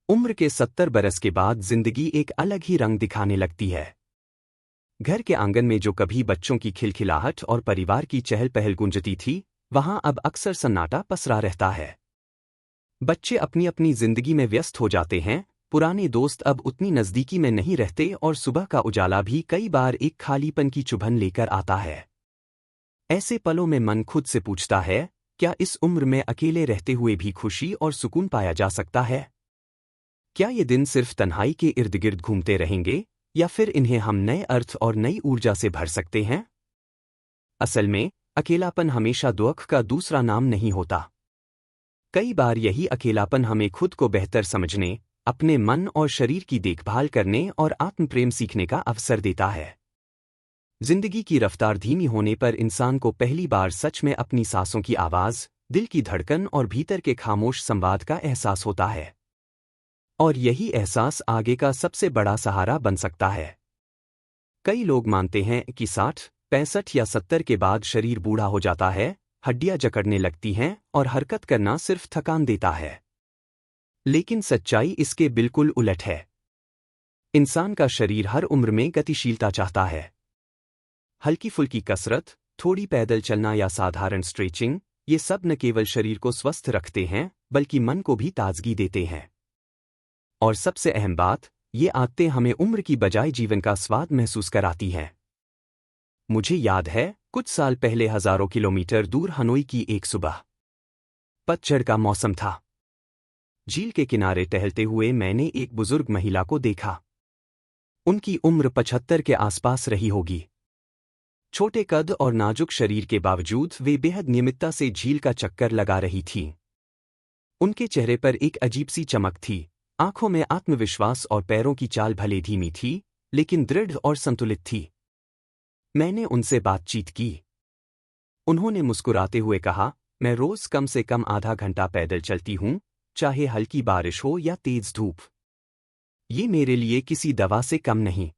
उम्र के 70 बरस के बाद जिंदगी एक अलग ही रंग दिखाने लगती है। घर के आंगन में जो कभी बच्चों की खिलखिलाहट और परिवार की चहल पहल गूंजती थी, वहां अब अक्सर सन्नाटा पसरा रहता है। बच्चे अपनी अपनी जिंदगी में व्यस्त हो जाते हैं, पुराने दोस्त अब उतनी नजदीकी में नहीं रहते और सुबह का उजाला भी कई बार एक खालीपन की चुभन लेकर आता है। ऐसे पलों में मन खुद से पूछता है, क्या इस उम्र में अकेले रहते हुए भी खुशी और सुकून पाया जा सकता है? क्या ये दिन सिर्फ तन्हाई के इर्द गिर्द घूमते रहेंगे, या फिर इन्हें हम नए अर्थ और नई ऊर्जा से भर सकते हैं? असल में, अकेलापन हमेशा दुख का दूसरा नाम नहीं होता। कई बार यही अकेलापन हमें खुद को बेहतर समझने, अपने मन और शरीर की देखभाल करने और आत्मप्रेम सीखने का अवसर देता है। जिंदगी की रफ्तार धीमी होने पर इंसान को पहली बार सच में अपनी सांसों की आवाज, दिल की धड़कन और भीतर के खामोश संवाद का एहसास होता है। और यही एहसास आगे का सबसे बड़ा सहारा बन सकता है। कई लोग मानते हैं कि 60, 65 या 70 के बाद शरीर बूढ़ा हो जाता है, हड्डियां जकड़ने लगती हैं और हरकत करना सिर्फ थकान देता है। लेकिन सच्चाई इसके बिल्कुल उलट है। इंसान का शरीर हर उम्र में गतिशीलता चाहता है। हल्की फुल्की कसरत, थोड़ी पैदल चलना या साधारण स्ट्रेचिंग, ये सब न केवल शरीर को स्वस्थ रखते हैं, बल्कि मन को भी ताजगी देते हैं। और सबसे अहम बात, ये आदतें हमें उम्र की बजाय जीवन का स्वाद महसूस कराती हैं। मुझे याद है, कुछ साल पहले हजारों किलोमीटर दूर हनोई की एक सुबह। पतझड़ का मौसम था। झील के किनारे टहलते हुए मैंने एक बुजुर्ग महिला को देखा। उनकी उम्र 75 के आसपास रही होगी। छोटे कद और नाजुक शरीर के बावजूद वे बेहद नियमितता से झील का चक्कर लगा रही थीं। उनके चेहरे पर एक अजीब सी चमक थी, आंखों में आत्मविश्वास और पैरों की चाल भले धीमी थी, लेकिन दृढ़ और संतुलित थी। मैंने उनसे बातचीत की। उन्होंने मुस्कुराते हुए कहा, मैं रोज कम से कम आधा घंटा पैदल चलती हूं, चाहे हल्की बारिश हो या तेज धूप। ये मेरे लिए किसी दवा से कम नहीं।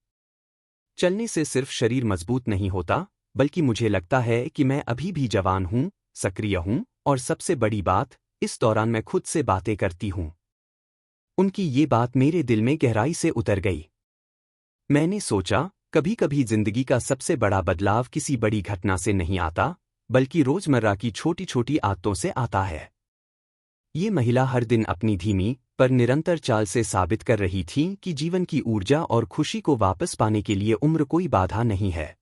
चलने से सिर्फ शरीर मजबूत नहीं होता, बल्कि मुझे लगता है कि मैं अभी भी जवान हूं, सक्रिय हूं, और सबसे बड़ी बात, इस दौरान मैं खुद से बातें करती हूं। उनकी ये बात मेरे दिल में गहराई से उतर गई। मैंने सोचा, कभी कभी जिंदगी का सबसे बड़ा बदलाव किसी बड़ी घटना से नहीं आता, बल्कि रोजमर्रा की छोटी छोटी आदतों से आता है। ये महिला हर दिन अपनी धीमी पर निरंतर चाल से साबित कर रही थी कि जीवन की ऊर्जा और खुशी को वापस पाने के लिए उम्र कोई बाधा नहीं है।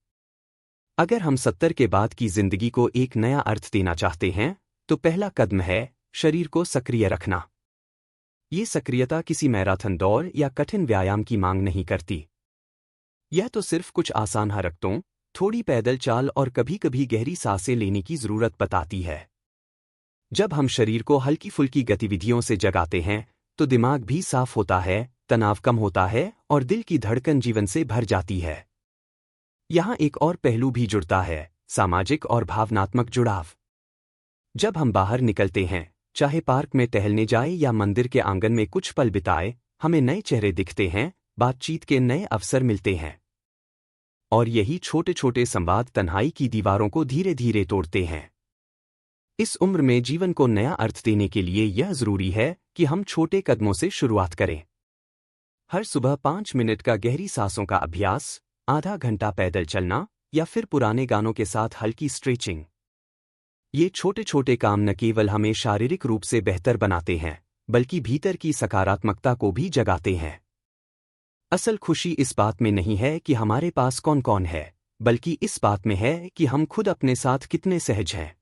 अगर हम 70 के बाद की जिंदगी को एक नया अर्थ देना चाहते हैं, तो पहला कदम है शरीर को सक्रिय रखना। ये सक्रियता किसी मैराथन दौड़ या कठिन व्यायाम की मांग नहीं करती। यह तो सिर्फ कुछ आसान हरकतों, थोड़ी पैदल चाल और कभी कभी गहरी सांसें लेने की जरूरत बताती है। जब हम शरीर को हल्की फुल्की गतिविधियों से जगाते हैं, तो दिमाग भी साफ होता है, तनाव कम होता है और दिल की धड़कन जीवन से भर जाती है। यहाँ एक और पहलू भी जुड़ता है, सामाजिक और भावनात्मक जुड़ाव। जब हम बाहर निकलते हैं, चाहे पार्क में टहलने जाए या मंदिर के आंगन में कुछ पल बिताए, हमें नए चेहरे दिखते हैं, बातचीत के नए अवसर मिलते हैं। और यही छोटे छोटे संवाद तन्हाई की दीवारों को धीरे धीरे तोड़ते हैं। इस उम्र में जीवन को नया अर्थ देने के लिए यह जरूरी है कि हम छोटे कदमों से शुरुआत करें। हर सुबह 5 मिनट का गहरी सांसों का अभ्यास, आधा घंटा पैदल चलना, या फिर पुराने गानों के साथ हल्की स्ट्रेचिंग। ये छोटे छोटे काम न केवल हमें शारीरिक रूप से बेहतर बनाते हैं, बल्कि भीतर की सकारात्मकता को भी जगाते हैं। असल खुशी इस बात में नहीं है कि हमारे पास कौन कौन है, बल्कि इस बात में है कि हम खुद अपने साथ कितने सहज हैं।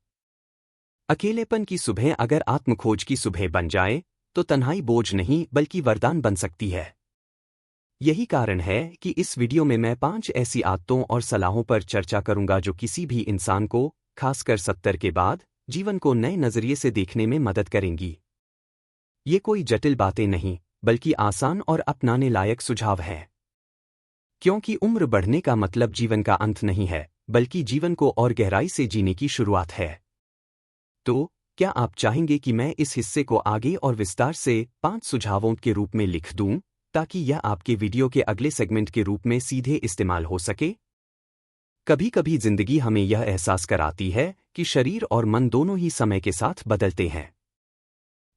अकेलेपन की सुबह अगर आत्मखोज की सुबह बन जाए, तो तन्हाई बोझ नहीं बल्कि वरदान बन सकती है। यही कारण है कि इस वीडियो में मैं 5 ऐसी आदतों और सलाहों पर चर्चा करूंगा जो किसी भी इंसान को, खासकर 70 के बाद, जीवन को नए नजरिए से देखने में मदद करेंगी। ये कोई जटिल बातें नहीं, बल्कि आसान और अपनाने लायक सुझाव हैं। क्योंकि उम्र बढ़ने का मतलब जीवन का अंत नहीं है, बल्कि जीवन को और गहराई से जीने की शुरुआत है। तो, क्या आप चाहेंगे कि मैं इस हिस्से को आगे और विस्तार से 5 सुझावों के रूप में लिख दूं, ताकि यह आपके वीडियो के अगले सेगमेंट के रूप में सीधे इस्तेमाल हो सके? कभी कभी जिंदगी हमें यह एहसास कराती है कि शरीर और मन दोनों ही समय के साथ बदलते हैं।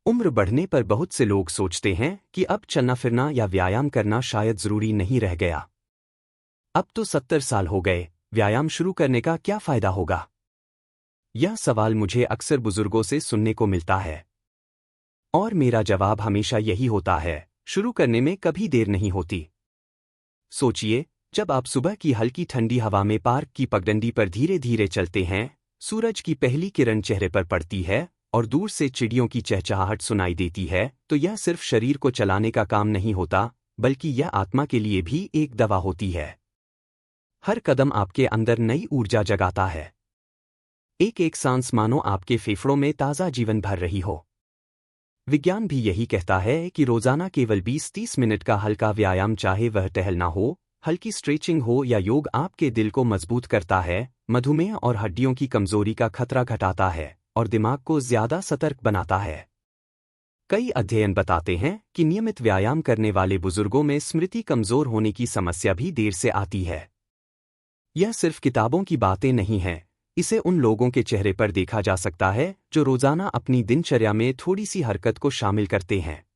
उम्र बढ़ने पर बहुत से लोग सोचते हैं कि अब चलना फिरना या व्यायाम करना शायद जरूरी नहीं रह गया। अब तो 70 साल हो गए, व्यायाम शुरू करने का क्या फायदा होगा? यह सवाल मुझे अक्सर बुजुर्गों से सुनने को मिलता है। और मेरा जवाब हमेशा यही होता है, शुरू करने में कभी देर नहीं होती। सोचिए, जब आप सुबह की हल्की ठंडी हवा में पार्क की पगडंडी पर धीरे धीरे चलते हैं, सूरज की पहली किरण चेहरे पर पड़ती है और दूर से चिड़ियों की चहचहाहट सुनाई देती है, तो यह सिर्फ शरीर को चलाने का काम नहीं होता, बल्कि यह आत्मा के लिए भी एक दवा होती है। हर कदम आपके अंदर नई ऊर्जा जगाता है। एक एक सांस मानो आपके फेफड़ों में ताज़ा जीवन भर रही हो। विज्ञान भी यही कहता है कि रोजाना केवल 20-30 मिनट का हल्का व्यायाम, चाहे वह टहलना हो, हल्की स्ट्रेचिंग हो या योग, आपके दिल को मजबूत करता है, मधुमेह और हड्डियों की कमजोरी का खतरा घटाता है और दिमाग को ज्यादा सतर्क बनाता है। कई अध्ययन बताते हैं कि नियमित व्यायाम करने वाले बुजुर्गों में स्मृति कमजोर होने की समस्या भी देर से आती है। यह सिर्फ किताबों की बातें नहीं हैं, इसे उन लोगों के चेहरे पर देखा जा सकता है जो रोजाना अपनी दिनचर्या में थोड़ी सी हरकत को शामिल करते हैं।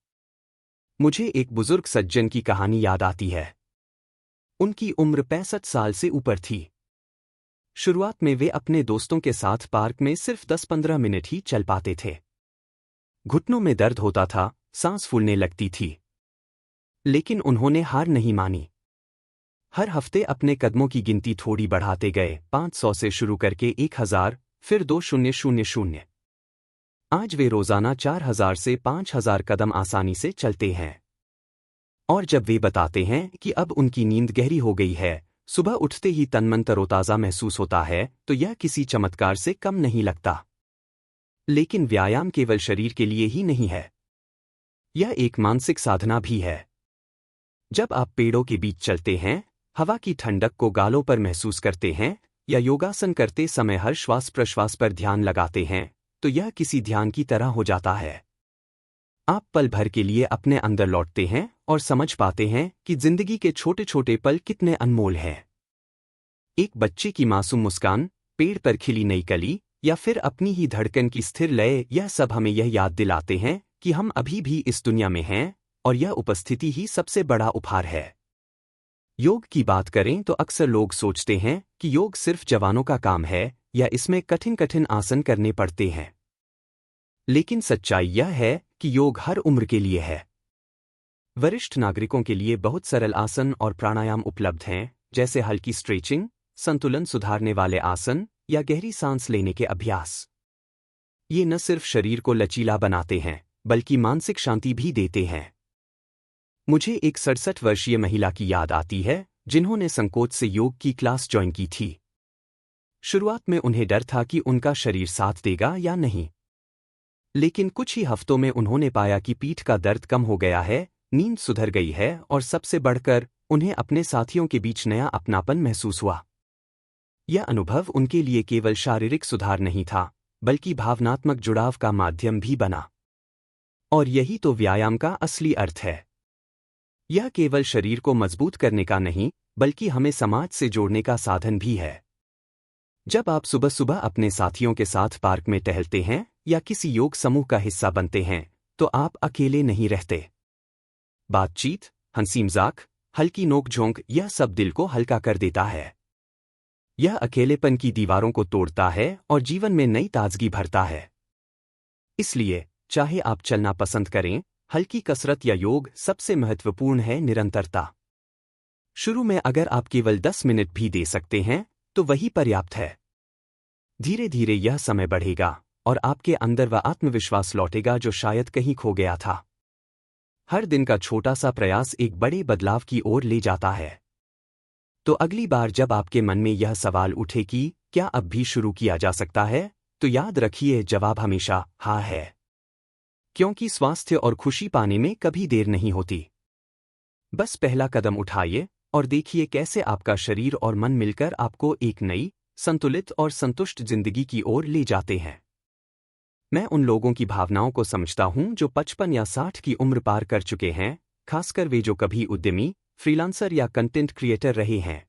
मुझे एक बुजुर्ग सज्जन की कहानी याद आती है। उनकी उम्र 65 साल से ऊपर थी। शुरुआत में वे अपने दोस्तों के साथ पार्क में सिर्फ 10-15 मिनट ही चल पाते थे। घुटनों में दर्द होता था, सांस फूलने लगती थी। लेकिन उन्होंने हार नहीं मानी। हर हफ्ते अपने कदमों की गिनती थोड़ी बढ़ाते गए, 500 से शुरू करके 1000, फिर 2000। आज वे रोजाना 4000 से 5000 कदम आसानी से चलते हैं। और जब वे बताते हैं कि अब उनकी नींद गहरी हो गई है, सुबह उठते ही तन मन तरोताजा महसूस होता है, तो यह किसी चमत्कार से कम नहीं लगता। लेकिन व्यायाम केवल शरीर के लिए ही नहीं है, यह एक मानसिक साधना भी है। जब आप पेड़ों के बीच चलते हैं, हवा की ठंडक को गालों पर महसूस करते हैं या योगासन करते समय हर श्वास प्रश्वास पर ध्यान लगाते हैं, तो यह किसी ध्यान की तरह हो जाता है। आप पल भर के लिए अपने अंदर लौटते हैं और समझ पाते हैं कि जिंदगी के छोटे छोटे पल कितने अनमोल हैं। एक बच्चे की मासूम मुस्कान, पेड़ पर खिली नई कली या फिर अपनी ही धड़कन की स्थिर लय, यह सब हमें यह याद दिलाते हैं कि हम अभी भी इस दुनिया में हैं और यह उपस्थिति ही सबसे बड़ा उपहार है। योग की बात करें तो अक्सर लोग सोचते हैं कि योग सिर्फ जवानों का काम है या इसमें कठिन कठिन आसन करने पड़ते हैं। लेकिन सच्चाई यह है कि योग हर उम्र के लिए है। वरिष्ठ नागरिकों के लिए बहुत सरल आसन और प्राणायाम उपलब्ध हैं, जैसे हल्की स्ट्रेचिंग, संतुलन सुधारने वाले आसन या गहरी सांस लेने के अभ्यास। ये न सिर्फ शरीर को लचीला बनाते हैं, बल्कि मानसिक शांति भी देते हैं। मुझे एक 67 वर्षीय महिला की याद आती है, जिन्होंने संकोच से योग की क्लास ज्वाइन की थी। शुरुआत में उन्हें डर था कि उनका शरीर साथ देगा या नहीं। लेकिन कुछ ही हफ्तों में उन्होंने पाया कि पीठ का दर्द कम हो गया है, नींद सुधर गई है और सबसे बढ़कर उन्हें अपने साथियों के बीच नया अपनापन महसूस हुआ। यह अनुभव उनके लिए केवल शारीरिक सुधार नहीं था, बल्कि भावनात्मक जुड़ाव का माध्यम भी बना। और यही तो व्यायाम का असली अर्थ है। यह केवल शरीर को मजबूत करने का नहीं, बल्कि हमें समाज से जोड़ने का साधन भी है। जब आप सुबह सुबह अपने साथियों के साथ पार्क में टहलते हैं या किसी योग समूह का हिस्सा बनते हैं, तो आप अकेले नहीं रहते। बातचीत, हंसी मजाक, हल्की नोक-झोंक, यह सब दिल को हल्का कर देता है। यह अकेलेपन की दीवारों को तोड़ता है और जीवन में नई ताजगी भरता है। इसलिए चाहे आप चलना पसंद करें, हल्की कसरत या योग, सबसे महत्वपूर्ण है निरंतरता। शुरू में अगर आप केवल 10 मिनट भी दे सकते हैं, तो वही पर्याप्त है। धीरे धीरे यह समय बढ़ेगा और आपके अंदर वह आत्मविश्वास लौटेगा जो शायद कहीं खो गया था। हर दिन का छोटा सा प्रयास एक बड़े बदलाव की ओर ले जाता है। तो अगली बार जब आपके मन में यह सवाल उठे कि क्या अब भी शुरू किया जा सकता है, तो याद रखिए, जवाब हमेशा हाँ है। क्योंकि स्वास्थ्य और खुशी पाने में कभी देर नहीं होती। बस पहला कदम उठाइए और देखिए कैसे आपका शरीर और मन मिलकर आपको एक नई, संतुलित और संतुष्ट जिंदगी की ओर ले जाते हैं। मैं उन लोगों की भावनाओं को समझता हूं जो 55 या 60 की उम्र पार कर चुके हैं, खासकर वे जो कभी उद्यमी, फ्रीलांसर या कंटेंट क्रिएटर रहे हैं।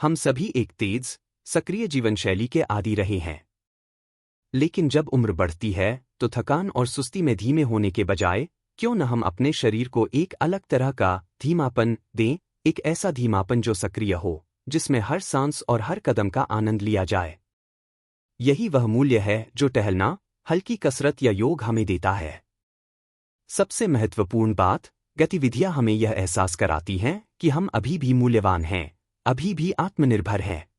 हम सभी एक तेज, सक्रिय जीवन शैली के आदी रहे हैं। लेकिन जब उम्र बढ़ती है तो थकान और सुस्ती में धीमे होने के बजाय क्यों न हम अपने शरीर को एक अलग तरह का धीमापन दें, एक ऐसा धीमापन जो सक्रिय हो, जिसमें हर सांस और हर कदम का आनंद लिया जाए। यही वह मूल्य है जो टहलना, हल्की कसरत या योग हमें देता है। सबसे महत्वपूर्ण बात, गतिविधियां हमें यह एहसास कराती हैं कि हम अभी भी मूल्यवान हैं, अभी भी आत्मनिर्भर हैं।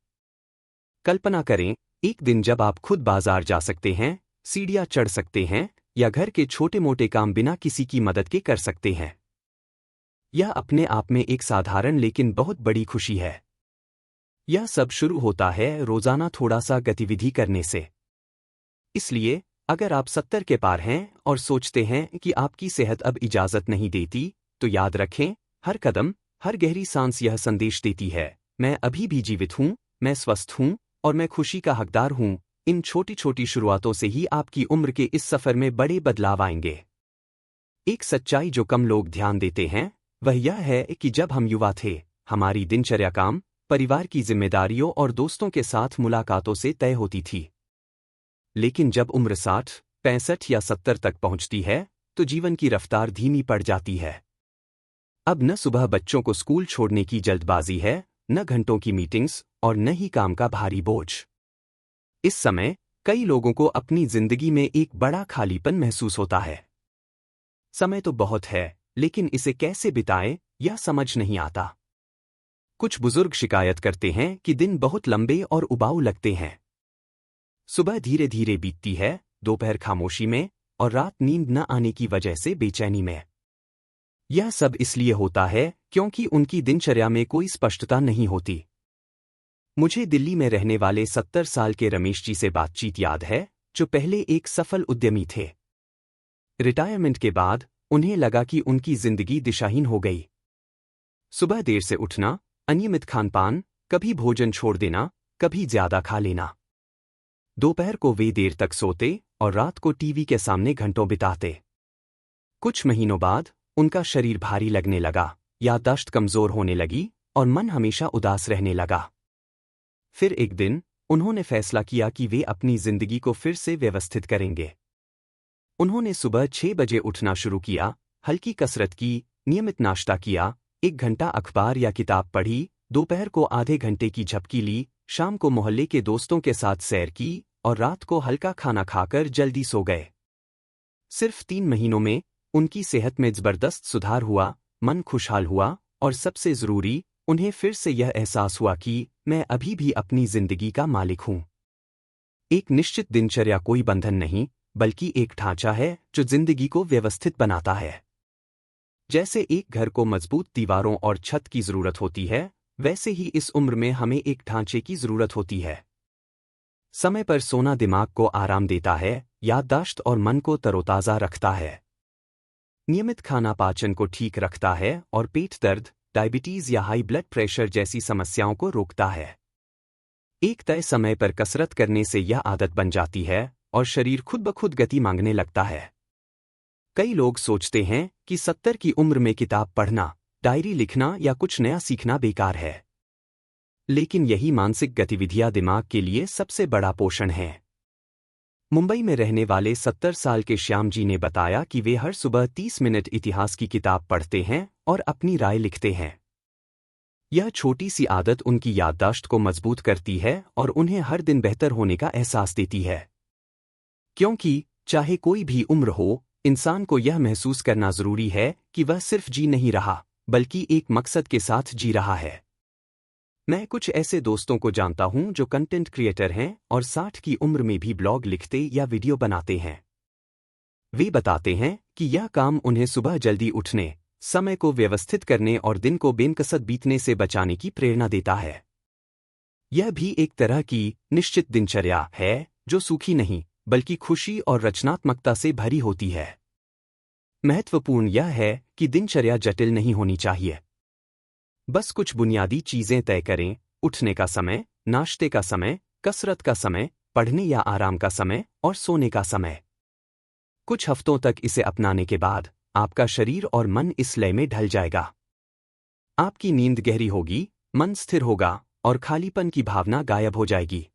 कल्पना करें, एक दिन जब आप खुद बाजार जा सकते हैं, सीढ़ियां चढ़ सकते हैं या घर के छोटे-मोटे काम बिना किसी की मदद के कर सकते हैं। यह अपने आप में एक साधारण लेकिन बहुत बड़ी खुशी है। यह सब शुरू होता है रोजाना थोड़ा सा गतिविधि करने से। इसलिए अगर आप 70 के पार हैं और सोचते हैं कि आपकी सेहत अब इजाजत नहीं देती, तो याद रखें, हर कदम, हर गहरी सांस यह संदेश देती है, मैं अभी भी जीवित हूं, मैं स्वस्थ हूं और मैं खुशी का हकदार हूं। इन छोटी छोटी शुरुआतों से ही आपकी उम्र के इस सफर में बड़े बदलाव आएंगे। एक सच्चाई जो कम लोग ध्यान देते हैं वह यह है कि जब हम युवा थे, हमारी दिनचर्या काम, परिवार की जिम्मेदारियों और दोस्तों के साथ मुलाकातों से तय होती थी। लेकिन जब उम्र 60, 65 या 70 तक पहुंचती है, तो जीवन की रफ्तार धीमी पड़ जाती है। अब न सुबह बच्चों को स्कूल छोड़ने की जल्दबाजी है, न घंटों की मीटिंग्स और न ही काम का भारी बोझ। इस समय कई लोगों को अपनी जिंदगी में एक बड़ा खालीपन महसूस होता है। समय तो बहुत है, लेकिन इसे कैसे बिताएं, यह समझ नहीं आता। कुछ बुजुर्ग शिकायत करते हैं कि दिन बहुत लंबे और उबाऊ लगते हैं। सुबह धीरे धीरे बीतती है, दोपहर खामोशी में और रात नींद न आने की वजह से बेचैनी में। यह सब इसलिए होता है क्योंकि उनकी दिनचर्या में कोई स्पष्टता नहीं होती। मुझे दिल्ली में रहने वाले 70 साल के रमेश जी से बातचीत याद है, जो पहले एक सफल उद्यमी थे। रिटायरमेंट के बाद उन्हें लगा कि उनकी जिंदगी दिशाहीन हो गई। सुबह देर से उठना, अनियमित खानपान, कभी भोजन छोड़ देना, कभी ज्यादा खा लेना। दोपहर को वे देर तक सोते और रात को टीवी के सामने घंटों बिताते। कुछ महीनों बाद उनका शरीर भारी लगने लगा, याददाश्त कमजोर होने लगी और मन हमेशा उदास रहने लगा। फिर एक दिन उन्होंने फैसला किया कि वे अपनी जिंदगी को फिर से व्यवस्थित करेंगे। उन्होंने सुबह 6 बजे उठना शुरू किया, हल्की कसरत की, नियमित नाश्ता किया, 1 घंटा अखबार या किताब पढ़ी, दोपहर को आधे घंटे की झपकी ली, शाम को मोहल्ले के दोस्तों के साथ सैर की और रात को हल्का खाना खाकर जल्दी सो गए। सिर्फ 3 महीनों में उनकी सेहत में जबरदस्त सुधार हुआ, मन खुशहाल हुआ और सबसे जरूरी, उन्हें फिर से यह एहसास हुआ कि मैं अभी भी अपनी जिंदगी का मालिक हूं। एक निश्चित दिनचर्या कोई बंधन नहीं, बल्कि एक ढांचा है जो जिंदगी को व्यवस्थित बनाता है। जैसे एक घर को मजबूत दीवारों और छत की जरूरत होती है, वैसे ही इस उम्र में हमें एक ढांचे की जरूरत होती है। समय पर सोना दिमाग को आराम देता है, याददाश्त और मन को तरोताजा रखता है। नियमित खाना पाचन को ठीक रखता है और पेट दर्द, डायबिटीज या हाई ब्लड प्रेशर जैसी समस्याओं को रोकता है। एक तय समय पर कसरत करने से यह आदत बन जाती है और शरीर खुद ब खुद गति मांगने लगता है। कई लोग सोचते हैं कि 70 की उम्र में किताब पढ़ना, डायरी लिखना या कुछ नया सीखना बेकार है। लेकिन यही मानसिक गतिविधियां दिमाग के लिए सबसे बड़ा पोषण है। मुंबई में रहने वाले 70 साल के श्याम जी ने बताया कि वे हर सुबह 30 मिनट इतिहास की किताब पढ़ते हैं और अपनी राय लिखते हैं। यह छोटी सी आदत उनकी याददाश्त को मजबूत करती है और उन्हें हर दिन बेहतर होने का एहसास देती है। क्योंकि चाहे कोई भी उम्र हो, इंसान को यह महसूस करना जरूरी है कि वह सिर्फ जी नहीं रहा, बल्कि एक मकसद के साथ जी रहा है। मैं कुछ ऐसे दोस्तों को जानता हूं जो कंटेंट क्रिएटर हैं और 60 की उम्र में भी ब्लॉग लिखते या वीडियो बनाते हैं। वे बताते हैं कि यह काम उन्हें सुबह जल्दी उठने, समय को व्यवस्थित करने और दिन को बेमकसद बीतने से बचाने की प्रेरणा देता है। यह भी एक तरह की निश्चित दिनचर्या है जो सूखी नहीं, बल्कि खुशी और रचनात्मकता से भरी होती है। महत्वपूर्ण यह है कि दिनचर्या जटिल नहीं होनी चाहिए। बस कुछ बुनियादी चीजें तय करें, उठने का समय, नाश्ते का समय, कसरत का समय, पढ़ने या आराम का समय और सोने का समय। कुछ हफ्तों तक इसे अपनाने के बाद आपका शरीर और मन इस लय में ढल जाएगा। आपकी नींद गहरी होगी, मन स्थिर होगा और खालीपन की भावना गायब हो जाएगी।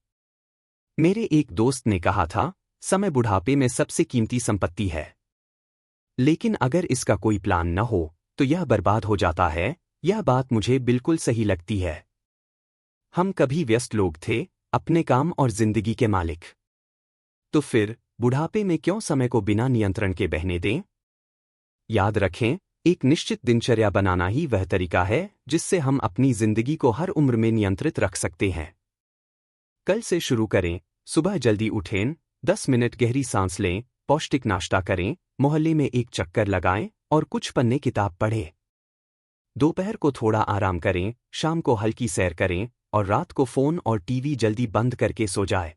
मेरे एक दोस्त ने कहा था, समय बुढ़ापे में सबसे कीमती संपत्ति है। लेकिन अगर इसका कोई प्लान न हो तो यह बर्बाद हो जाता है। यह बात मुझे बिल्कुल सही लगती है। हम कभी व्यस्त लोग थे, अपने काम और जिंदगी के मालिक। तो फिर बुढ़ापे में क्यों समय को बिना नियंत्रण के बहने दें? याद रखें, एक निश्चित दिनचर्या बनाना ही वह तरीका है जिससे हम अपनी जिंदगी को हर उम्र में नियंत्रित रख सकते हैं। कल से शुरू करें। सुबह जल्दी उठें, 10 मिनट गहरी सांस लें, पौष्टिक नाश्ता करें, मोहल्ले में एक चक्कर लगाएं और कुछ पन्ने किताब पढ़ें। दोपहर को थोड़ा आराम करें, शाम को हल्की सैर करें और रात को फोन और टीवी जल्दी बंद करके सो जाए।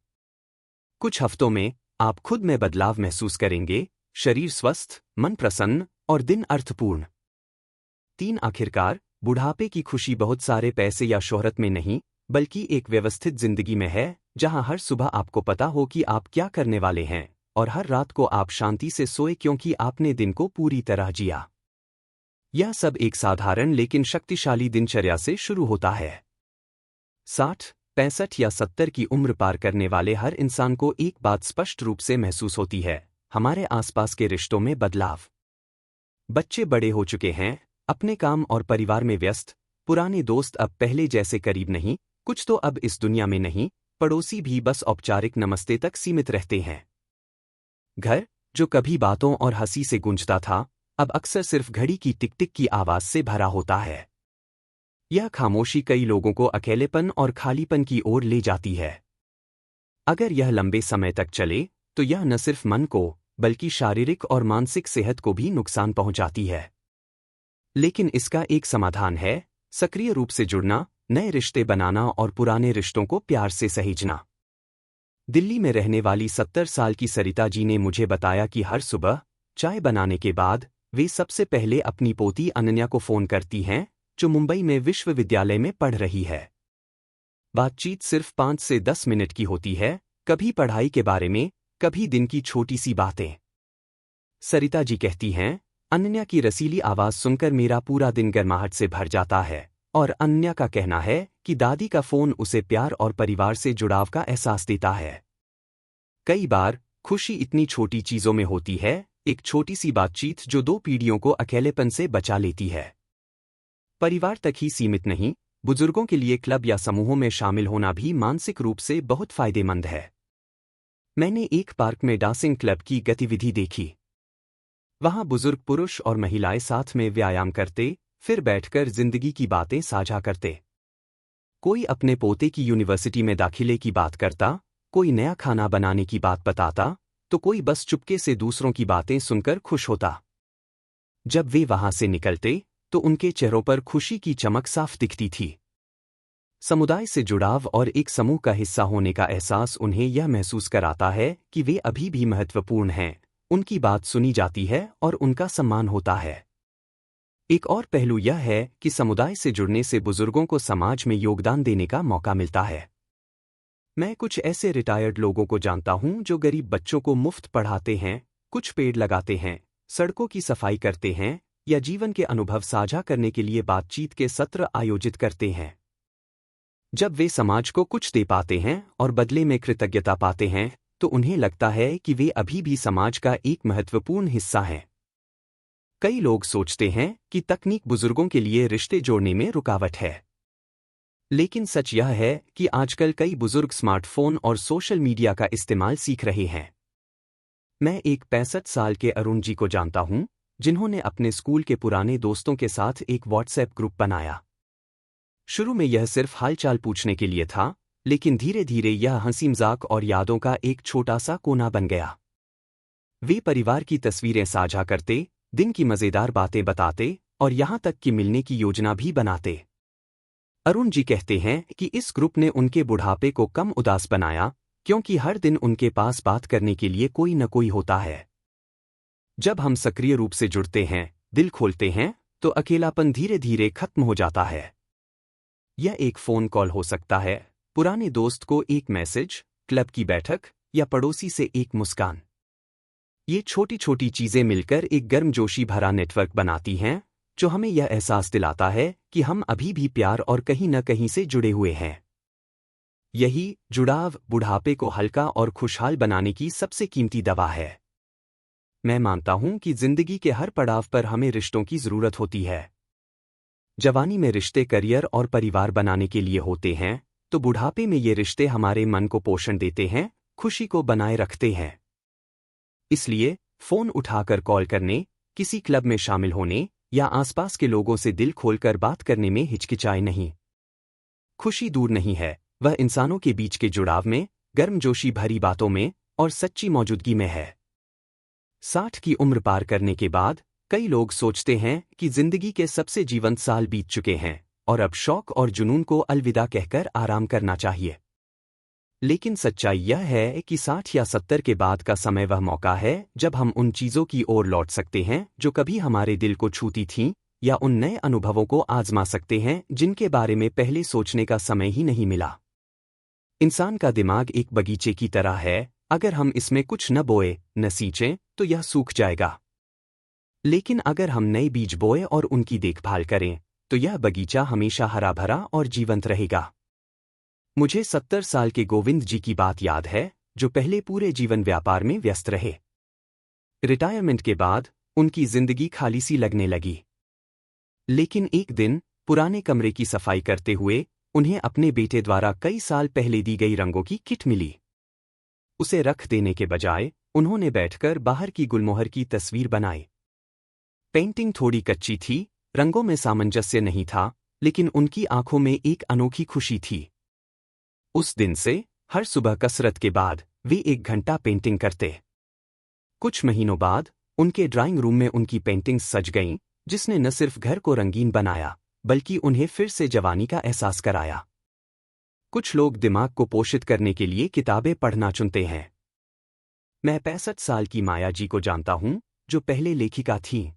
कुछ हफ्तों में आप खुद में बदलाव महसूस करेंगे, शरीर स्वस्थ, मन प्रसन्न और दिन अर्थपूर्ण। 3 आखिरकार, बुढ़ापे की खुशी बहुत सारे पैसे या शोहरत में नहीं, बल्कि एक व्यवस्थित जिंदगी में है, जहां हर सुबह आपको पता हो कि आप क्या करने वाले हैं और हर रात को आप शांति से सोए क्योंकि आपने दिन को पूरी तरह जिया। यह सब एक साधारण लेकिन शक्तिशाली दिनचर्या से शुरू होता है। 60, 65 या 70 की उम्र पार करने वाले हर इंसान को एक बात स्पष्ट रूप से महसूस होती है, हमारे आसपास के रिश्तों में बदलाव। बच्चे बड़े हो चुके हैं, अपने काम और परिवार में व्यस्त, पुराने दोस्त अब पहले जैसे करीब नहीं, कुछ तो अब इस दुनिया में नहीं, पड़ोसी भी बस औपचारिक नमस्ते तक सीमित रहते हैं। घर, जो कभी बातों और हंसी से गूंजता था, अब अक्सर सिर्फ घड़ी की टिक टिक की आवाज से भरा होता है। यह खामोशी कई लोगों को अकेलेपन और खालीपन की ओर ले जाती है। अगर यह लंबे समय तक चले तो यह न सिर्फ मन को बल्कि शारीरिक और मानसिक सेहत को भी नुकसान पहुंचाती है। लेकिन इसका एक समाधान है, सक्रिय रूप से जुड़ना, नए रिश्ते बनाना और पुराने रिश्तों को प्यार से सहेजना। दिल्ली में रहने वाली 70 साल की सरिता जी ने मुझे बताया कि हर सुबह चाय बनाने के बाद वे सबसे पहले अपनी पोती अनन्या को फोन करती हैं, जो मुंबई में विश्वविद्यालय में पढ़ रही है। बातचीत सिर्फ 5 से 10 मिनट की होती है, कभी पढ़ाई के बारे में, कभी दिन की छोटी सी बातें। सरिता जी कहती हैं, अनन्या की रसीली आवाज सुनकर मेरा पूरा दिन गर्माहट से भर जाता है और अनन्या का कहना है कि दादी का फोन उसे प्यार और परिवार से जुड़ाव का एहसास देता है। कई बार खुशी इतनी छोटी चीजों में होती है, एक छोटी सी बातचीत जो 2 पीढ़ियों को अकेलेपन से बचा लेती है। परिवार तक ही सीमित नहीं, बुजुर्गों के लिए क्लब या समूहों में शामिल होना भी मानसिक रूप से बहुत फायदेमंद है। मैंने एक पार्क में डांसिंग क्लब की गतिविधि देखी। वहां बुजुर्ग पुरुष और महिलाएं साथ में व्यायाम करते, फिर बैठकर जिंदगी की बातें साझा करते। कोई अपने पोते की यूनिवर्सिटी में दाखिले की बात करता, कोई नया खाना बनाने की बात बताता, तो कोई बस चुपके से दूसरों की बातें सुनकर खुश होता। जब वे वहां से निकलते तो उनके चेहरों पर खुशी की चमक साफ दिखती थी। समुदाय से जुड़ाव और एक समूह का हिस्सा होने का एहसास उन्हें यह महसूस कराता है कि वे अभी भी महत्वपूर्ण हैं, उनकी बात सुनी जाती है और उनका सम्मान होता है। एक और पहलू यह है कि समुदाय से जुड़ने से बुजुर्गों को समाज में योगदान देने का मौका मिलता है। मैं कुछ ऐसे रिटायर्ड लोगों को जानता हूं जो गरीब बच्चों को मुफ्त पढ़ाते हैं, कुछ पेड़ लगाते हैं, सड़कों की सफाई करते हैं या जीवन के अनुभव साझा करने के लिए बातचीत के सत्र आयोजित करते हैं। जब वे समाज को कुछ दे पाते हैं और बदले में कृतज्ञता पाते हैं तो उन्हें लगता है कि वे अभी भी समाज का एक महत्वपूर्ण हिस्सा हैं। कई लोग सोचते हैं कि तकनीक बुजुर्गों के लिए रिश्ते जोड़ने में रुकावट है। लेकिन सच यह है कि आजकल कई बुजुर्ग स्मार्टफोन और सोशल मीडिया का इस्तेमाल सीख रहे हैं। मैं एक 65 साल के अरुण जी को जानता हूं, जिन्होंने अपने स्कूल के पुराने दोस्तों के साथ एक व्हाट्सएप ग्रुप बनाया। शुरू में यह सिर्फ हालचाल पूछने के लिए था, लेकिन धीरे धीरे यह हंसी मजाक और यादों का एक छोटा सा कोना बन गया। वे परिवार की तस्वीरें साझा करते, दिन की मजेदार बातें बताते और यहां तक कि मिलने की योजना भी बनाते। अरुण जी कहते हैं कि इस ग्रुप ने उनके बुढ़ापे को कम उदास बनाया, क्योंकि हर दिन उनके पास बात करने के लिए कोई न कोई होता है। जब हम सक्रिय रूप से जुड़ते हैं, दिल खोलते हैं, तो अकेलापन धीरे धीरे खत्म हो जाता है। यह एक फोन कॉल हो सकता है, पुराने दोस्त को एक मैसेज, क्लब की बैठक या पड़ोसी से एक मुस्कान। ये छोटी छोटी चीजें मिलकर एक गर्मजोशी भरा नेटवर्क बनाती हैं, जो हमें यह एहसास दिलाता है कि हम अभी भी प्यार और कहीं न कहीं से जुड़े हुए हैं। यही जुड़ाव बुढ़ापे को हल्का और खुशहाल बनाने की सबसे कीमती दवा है। मैं मानता हूं कि जिंदगी के हर पड़ाव पर हमें रिश्तों की जरूरत होती है। जवानी में रिश्ते करियर और परिवार बनाने के लिए होते हैं, तो बुढ़ापे में ये रिश्ते हमारे मन को पोषण देते हैं, खुशी को बनाए रखते हैं। इसलिए फोन उठाकर कॉल करने, किसी क्लब में शामिल होने या आसपास के लोगों से दिल खोलकर बात करने में हिचकिचाए नहीं। खुशी दूर नहीं है, वह इंसानों के बीच के जुड़ाव में, गर्मजोशी भरी बातों में और सच्ची मौजूदगी में है। 60 की उम्र पार करने के बाद कई लोग सोचते हैं कि जिंदगी के सबसे जीवंत साल बीत चुके हैं और अब शौक और जुनून को अलविदा कहकर आराम करना चाहिए। लेकिन सच्चाई यह है कि 60 या 70 के बाद का समय वह मौका है जब हम उन चीज़ों की ओर लौट सकते हैं जो कभी हमारे दिल को छूती थीं, या उन नए अनुभवों को आजमा सकते हैं जिनके बारे में पहले सोचने का समय ही नहीं मिला। इंसान का दिमाग एक बगीचे की तरह है, अगर हम इसमें कुछ न बोए, न सींचें, तो यह सूख जाएगा। लेकिन अगर हम नए बीज बोए और उनकी देखभाल करें, तो यह बगीचा हमेशा हरा भरा और जीवंत रहेगा। मुझे 70 साल के गोविंद जी की बात याद है, जो पहले पूरे जीवन व्यापार में व्यस्त रहे। रिटायरमेंट के बाद उनकी जिंदगी खाली सी लगने लगी। लेकिन एक दिन पुराने कमरे की सफाई करते हुए उन्हें अपने बेटे द्वारा कई साल पहले दी गई रंगों की किट मिली। उसे रख देने के बजाय उन्होंने बैठकर बाहर की गुलमोहर की तस्वीर बनाई। पेंटिंग थोड़ी कच्ची थी, रंगों में सामंजस्य नहीं था, लेकिन उनकी आंखों में एक अनोखी खुशी थी। उस दिन से हर सुबह कसरत के बाद वे 1 घंटा पेंटिंग करते। कुछ महीनों बाद उनके ड्राइंग रूम में उनकी पेंटिंग्स सज गईं, जिसने न सिर्फ घर को रंगीन बनाया, बल्कि उन्हें फिर से जवानी का एहसास कराया। कुछ लोग दिमाग को पोषित करने के लिए किताबें पढ़ना चुनते हैं। मैं 65 साल की माया जी को जानता हूं, जो पहले लेखिका थीं।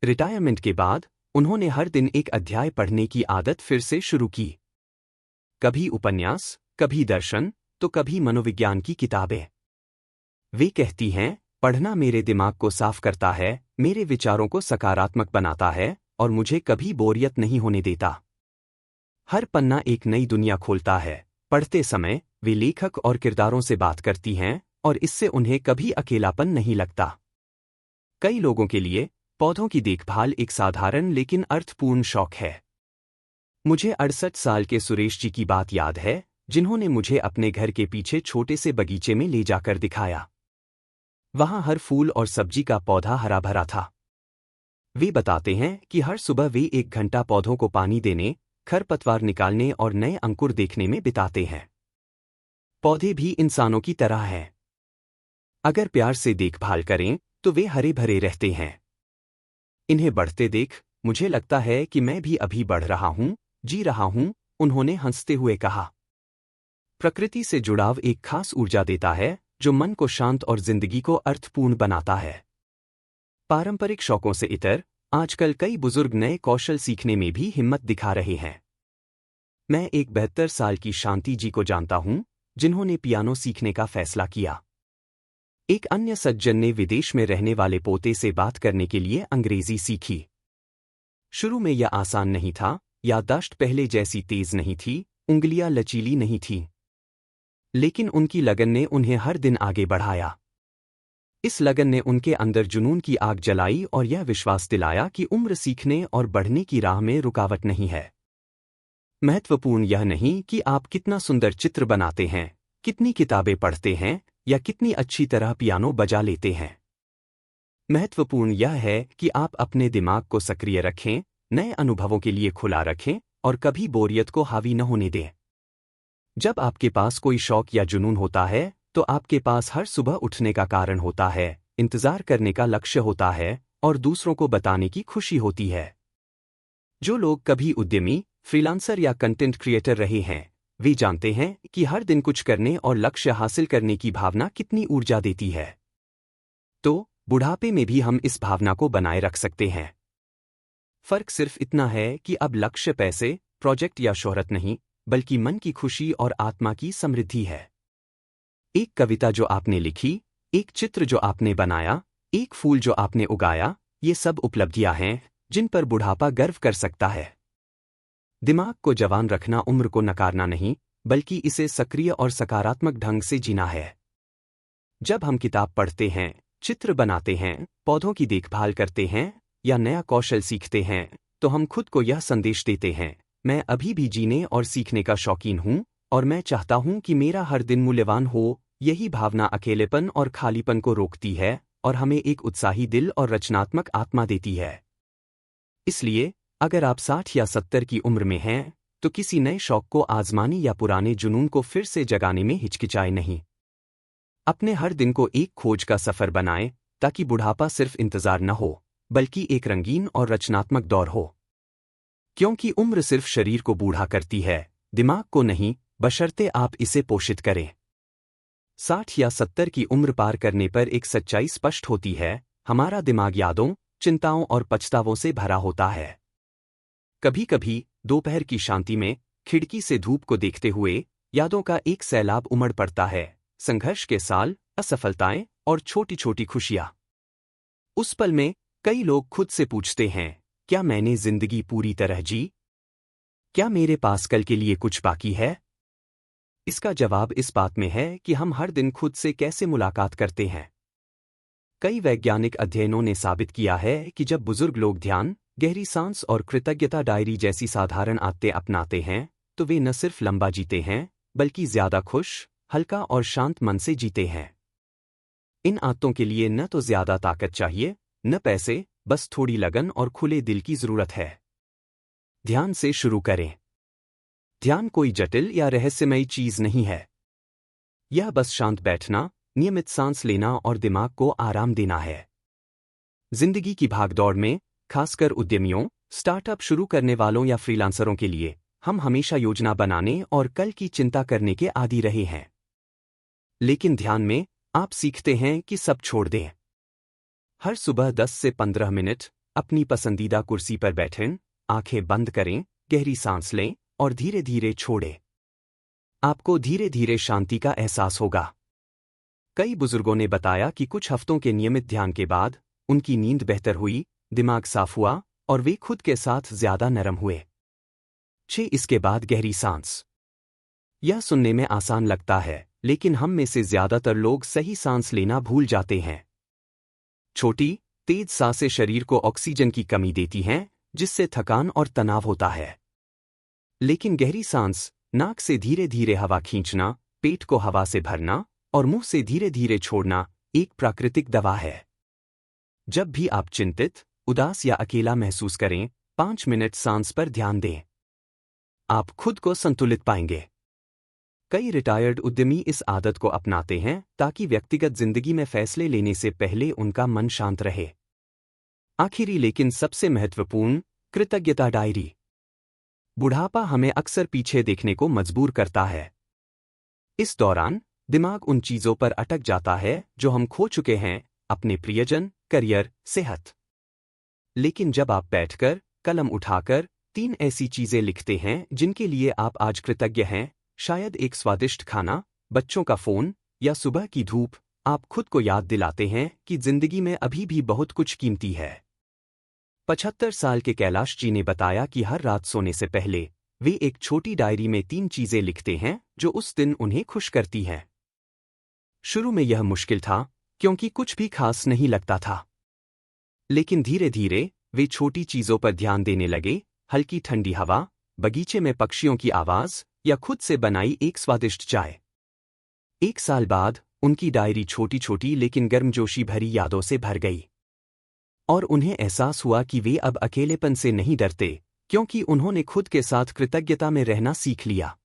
रिटायरमेंट के बाद उन्होंने हर दिन एक अध्याय पढ़ने की आदत फिर से शुरू की। कभी उपन्यास, कभी दर्शन, तो कभी मनोविज्ञान की किताबें। वे कहती हैं, पढ़ना मेरे दिमाग को साफ करता है, मेरे विचारों को सकारात्मक बनाता है और मुझे कभी बोरियत नहीं होने देता। हर पन्ना एक नई दुनिया खोलता है। पढ़ते समय वे लेखक और किरदारों से बात करती हैं और इससे उन्हें कभी अकेलापन नहीं लगता। कई लोगों के लिए पौधों की देखभाल एक साधारण लेकिन अर्थपूर्ण शौक है। मुझे 68 साल के सुरेश जी की बात याद है, जिन्होंने मुझे अपने घर के पीछे छोटे से बगीचे में ले जाकर दिखाया। वहां हर फूल और सब्जी का पौधा हरा भरा था। वे बताते हैं कि हर सुबह वे 1 घंटा पौधों को पानी देने, खरपतवार निकालने और नए अंकुर देखने में बिताते हैं। पौधे भी इंसानों की तरह हैं। अगर प्यार से देखभाल करें, तो वे हरे भरे रहते हैं। इन्हें बढ़ते देख मुझे लगता है कि मैं भी अभी बढ़ रहा हूं, जी रहा हूं, उन्होंने हंसते हुए कहा। प्रकृति से जुड़ाव एक खास ऊर्जा देता है, जो मन को शांत और जिंदगी को अर्थपूर्ण बनाता है। पारंपरिक शौकों से इतर आजकल कई बुजुर्ग नए कौशल सीखने में भी हिम्मत दिखा रहे हैं। मैं एक 72 साल की शांति जी को जानता हूं, जिन्होंने पियानो सीखने का फैसला किया। एक अन्य सज्जन ने विदेश में रहने वाले पोते से बात करने के लिए अंग्रेजी सीखी। शुरू में यह आसान नहीं था, याददाश्त पहले जैसी तेज नहीं थी, उंगलियां लचीली नहीं थीं। लेकिन उनकी लगन ने उन्हें हर दिन आगे बढ़ाया। इस लगन ने उनके अंदर जुनून की आग जलाई और यह विश्वास दिलाया कि उम्र सीखने और बढ़ने की राह में रुकावट नहीं है। महत्वपूर्ण यह नहीं कि आप कितना सुंदर चित्र बनाते हैं, कितनी किताबें पढ़ते हैं या कितनी अच्छी तरह पियानो बजा लेते हैं। महत्वपूर्ण यह है कि आप अपने दिमाग को सक्रिय रखें, नए अनुभवों के लिए खुला रखें और कभी बोरियत को हावी न होने दें। जब आपके पास कोई शौक या जुनून होता है, तो आपके पास हर सुबह उठने का कारण होता है, इंतजार करने का लक्ष्य होता है और दूसरों को बताने की खुशी होती है। जो लोग कभी उद्यमी, फ्रीलांसर या कंटेंट क्रिएटर रहे हैं, वे जानते हैं कि हर दिन कुछ करने और लक्ष्य हासिल करने की भावना कितनी ऊर्जा देती है। तो बुढ़ापे में भी हम इस भावना को बनाए रख सकते हैं। फर्क सिर्फ इतना है कि अब लक्ष्य पैसे, प्रोजेक्ट या शोहरत नहीं, बल्कि मन की खुशी और आत्मा की समृद्धि है। एक कविता जो आपने लिखी, एक चित्र जो आपने बनाया, एक फूल जो आपने उगाया, ये सब उपलब्धियां हैं जिन पर बुढ़ापा गर्व कर सकता है। दिमाग को जवान रखना उम्र को नकारना नहीं, बल्कि इसे सक्रिय और सकारात्मक ढंग से जीना है। जब हम किताब पढ़ते हैं, चित्र बनाते हैं, पौधों की देखभाल करते हैं या नया कौशल सीखते हैं, तो हम खुद को यह संदेश देते हैं, मैं अभी भी जीने और सीखने का शौकीन हूँ और मैं चाहता हूँ कि मेरा हर दिन मूल्यवान हो। यही भावना अकेलेपन और खालीपन को रोकती है और हमें एक उत्साही दिल और रचनात्मक आत्मा देती है। इसलिए अगर आप 60 या 70 की उम्र में हैं, तो किसी नए शौक को आजमाने या पुराने जुनून को फिर से जगाने में हिचकिचाए नहीं। अपने हर दिन को एक खोज का सफर बनाएं, ताकि बुढ़ापा सिर्फ इंतजार न हो, बल्कि एक रंगीन और रचनात्मक दौर हो। क्योंकि उम्र सिर्फ शरीर को बूढ़ा करती है, दिमाग को नहीं, बशर्ते आप इसे पोषित करें। 60 या 70 की उम्र पार करने पर एक सच्चाई स्पष्ट होती है, हमारा दिमाग यादों, चिंताओं और पछतावों से भरा होता है। कभी कभी दोपहर की शांति में खिड़की से धूप को देखते हुए यादों का एक सैलाब उमड़ पड़ता है, संघर्ष के साल, असफलताएं और छोटी छोटी खुशियां। उस पल में कई लोग खुद से पूछते हैं, क्या मैंने जिंदगी पूरी तरह जी? क्या मेरे पास कल के लिए कुछ बाकी है? इसका जवाब इस बात में है कि हम हर दिन खुद से कैसे मुलाकात करते हैं। कई वैज्ञानिक अध्ययनों ने साबित किया है कि जब बुजुर्ग लोग ध्यान, गहरी सांस और कृतज्ञता डायरी जैसी साधारण आदतें अपनाते हैं, तो वे न सिर्फ लंबा जीते हैं, बल्कि ज्यादा खुश, हल्का और शांत मन से जीते हैं। इन आदतों के लिए न तो ज्यादा ताकत चाहिए, न पैसे, बस थोड़ी लगन और खुले दिल की जरूरत है। ध्यान से शुरू करें। ध्यान कोई जटिल या रहस्यमयी चीज नहीं है। यह बस शांत बैठना, नियमित सांस लेना और दिमाग को आराम देना है। जिंदगी की भागदौड़ में, खासकर उद्यमियों, स्टार्टअप शुरू करने वालों या फ्रीलांसरों के लिए, हम हमेशा योजना बनाने और कल की चिंता करने के आदी रहे हैं। लेकिन ध्यान में, आप सीखते हैं कि सब छोड़ दें। हर सुबह 10 से 15 मिनट अपनी पसंदीदा कुर्सी पर बैठें, आंखें बंद करें, गहरी सांस लें और धीरे धीरे छोड़ें। आपको धीरे धीरे शांति का एहसास होगा। कई बुजुर्गों ने बताया कि कुछ हफ्तों के नियमित ध्यान के बाद उनकी नींद बेहतर हुई, दिमाग साफ हुआ और वे खुद के साथ ज्यादा नरम हुए। 6 इसके बाद गहरी सांस। यह सुनने में आसान लगता है, लेकिन हम में से ज्यादातर लोग सही सांस लेना भूल जाते हैं। छोटी, तेज सांसें शरीर को ऑक्सीजन की कमी देती हैं, जिससे थकान और तनाव होता है। लेकिन गहरी सांस, नाक से धीरे धीरे हवा खींचना, पेट को हवा से भरना और मुंह से धीरे धीरे छोड़ना, एक प्राकृतिक दवा है। जब भी आप चिंतित, उदास या अकेला महसूस करें, 5 मिनट सांस पर ध्यान दें। आप खुद को संतुलित पाएंगे। कई रिटायर्ड उद्यमी इस आदत को अपनाते हैं ताकि व्यक्तिगत जिंदगी में फैसले लेने से पहले उनका मन शांत रहे। आखिरी लेकिन सबसे महत्वपूर्ण, कृतज्ञता डायरी। बुढ़ापा हमें अक्सर पीछे देखने को मजबूर करता है। इस दौरान दिमाग उन चीजों पर अटक जाता है जो हम खो चुके हैं, अपने प्रियजन, करियर, सेहत। लेकिन जब आप बैठकर, कलम उठाकर 3 ऐसी चीजें लिखते हैं जिनके लिए आप आज कृतज्ञ हैं, शायद एक स्वादिष्ट खाना, बच्चों का फोन या सुबह की धूप, आप खुद को याद दिलाते हैं कि जिंदगी में अभी भी बहुत कुछ कीमती है। 75 साल के कैलाश जी ने बताया कि हर रात सोने से पहले वे एक छोटी डायरी में 3 चीजें लिखते हैं जो उस दिन उन्हें खुश करती हैं। शुरू में यह मुश्किल था, क्योंकि कुछ भी खास नहीं लगता था। लेकिन धीरे धीरे वे छोटी चीजों पर ध्यान देने लगे, हल्की ठंडी हवा, बगीचे में पक्षियों की आवाज या खुद से बनाई एक स्वादिष्ट चाय। 1 साल बाद उनकी डायरी छोटी छोटी लेकिन गर्मजोशी भरी यादों से भर गई। और उन्हें एहसास हुआ कि वे अब अकेलेपन से नहीं डरते, क्योंकि उन्होंने खुद के साथ कृतज्ञता में रहना सीख लिया।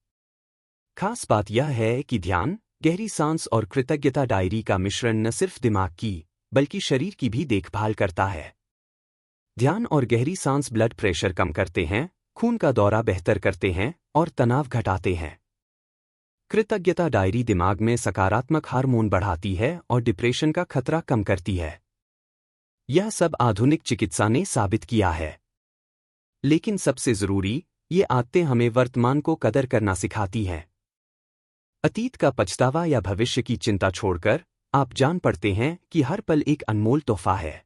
खास बात यह है कि ध्यान, गहरी सांस और कृतज्ञता डायरी का मिश्रण न सिर्फ दिमाग की, बल्कि शरीर की भी देखभाल करता है। ध्यान और गहरी सांस ब्लड प्रेशर कम करते हैं, खून का दौरा बेहतर करते हैं और तनाव घटाते हैं। कृतज्ञता डायरी दिमाग में सकारात्मक हार्मोन बढ़ाती है और डिप्रेशन का खतरा कम करती है। यह सब आधुनिक चिकित्सा ने साबित किया है। लेकिन सबसे जरूरी, ये आदतें हमें वर्तमान को कदर करना सिखाती हैं। अतीत का पछतावा या भविष्य की चिंता छोड़कर आप जान पड़ते हैं कि हर पल एक अनमोल तोहफा है।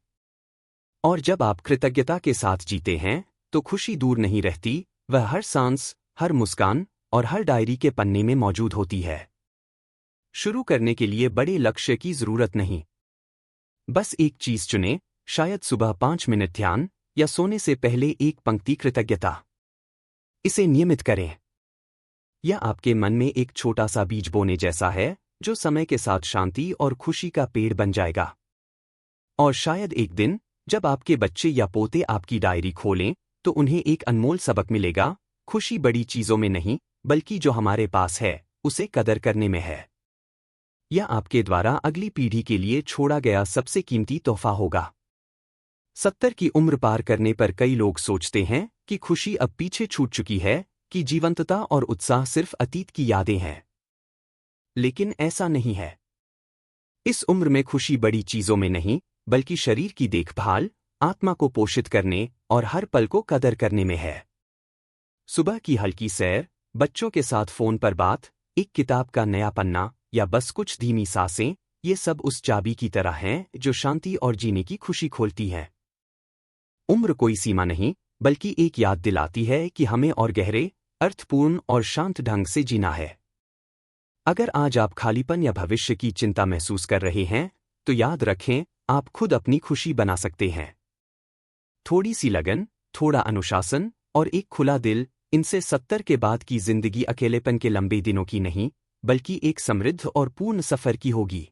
और जब आप कृतज्ञता के साथ जीते हैं, तो खुशी दूर नहीं रहती, वह हर सांस, हर मुस्कान और हर डायरी के पन्ने में मौजूद होती है। शुरू करने के लिए बड़े लक्ष्य की जरूरत नहीं। बस एक चीज चुनें, शायद सुबह 5 मिनट ध्यान या सोने से पहले एक पंक्ति कृतज्ञता। इसे नियमित करें। यह आपके मन में एक छोटा सा बीज बोने जैसा है जो समय के साथ शांति और खुशी का पेड़ बन जाएगा। और शायद एक दिन जब आपके बच्चे या पोते आपकी डायरी खोलें तो उन्हें एक अनमोल सबक मिलेगा, खुशी बड़ी चीजों में नहीं बल्कि जो हमारे पास है उसे कदर करने में है। यह आपके द्वारा अगली पीढ़ी के लिए छोड़ा गया सबसे कीमती तोहफा होगा। 70 की उम्र पार करने पर कई लोग सोचते हैं कि खुशी अब पीछे छूट चुकी है, कि जीवंतता और उत्साह सिर्फ अतीत की यादें हैं। लेकिन ऐसा नहीं है। इस उम्र में खुशी बड़ी चीजों में नहीं बल्कि शरीर की देखभाल, आत्मा को पोषित करने और हर पल को कदर करने में है। सुबह की हल्की सैर, बच्चों के साथ फोन पर बात, एक किताब का नया पन्ना या बस कुछ धीमी सांसें, ये सब उस चाबी की तरह हैं जो शांति और जीने की खुशी खोलती हैं। उम्र कोई सीमा नहीं बल्कि एक याद दिलाती है कि हमें और गहरे, अर्थपूर्ण और शांत ढंग से जीना है। अगर आज आप खालीपन या भविष्य की चिंता महसूस कर रहे हैं तो याद रखें, आप खुद अपनी खुशी बना सकते हैं। थोड़ी सी लगन, थोड़ा अनुशासन और एक खुला दिल, इनसे 70 के बाद की जिंदगी अकेलेपन के लंबे दिनों की नहीं बल्कि एक समृद्ध और पूर्ण सफर की होगी।